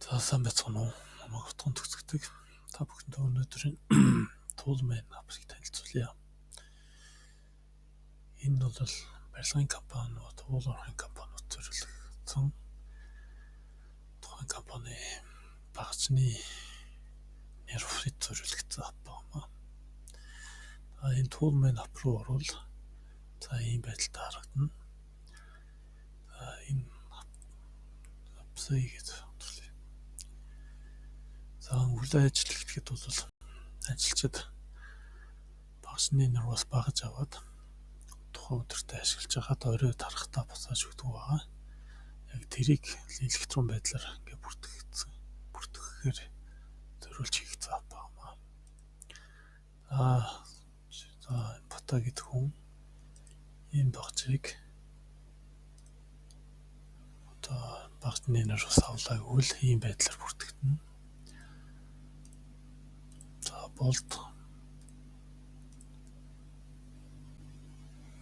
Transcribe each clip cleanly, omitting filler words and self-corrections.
За сайн байцгаана уу? Намайг утган төгсгдөг. Та бүхэндээ өнөөдрийн туулмын апыг танилцуулъя. Энэ бол барилгын компаниуд, уул уурхайн компаниуд зориулсан тухайн компани багцны нэрвэд зориулагдсан ап байна. Энэ туулмын ап руу орвол ийм байдалтай харагдана. Энэ апсыг хэвлэе. За үйл ажил гэхэд бол ажилчид багцны нэрвээс багаж аваад тухайн өдөртөө ашиглаж байгаад орой тарахтаа буцааж өгдөг байгаа. Яг тэрийг электрон байдлаар ингээд бүртгэхээр зориулж хийгдсэн ап байна. За Бата гэдэг хүн ийм багцыг багцны нэрвээс авлаагүй л ийм байдлаар бүртгэгдэнэ. За болд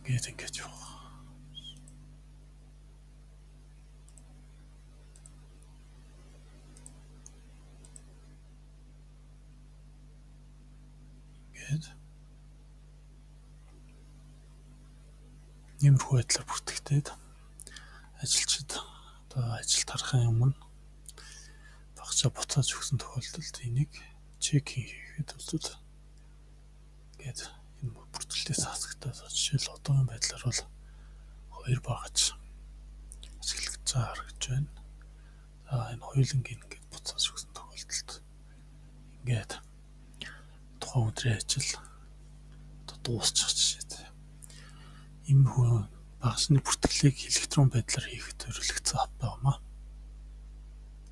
ингэж явах. Иймэрхүү байдлаар бүртгэгдээд ажилчид ажил тарахын өмнө багцаа буцааж өгсөн тохиолдолд энийг чекинг хийгээд бол ингээд энэ бүртгэлтээс хасагдаад жишээл одоогийн байдлаар бол 2 багаж ашиглаж байгаа харагдж байна. За энэ хоёуланг ингээд буцааж өгсөн тохиолдолд ингээд тухайн өдрийн ажил дуусчих жишээтэй. Иймэрхүү багцны бүртгэлийг электрон байдлаар хийхэд зориулагдсан ап байна.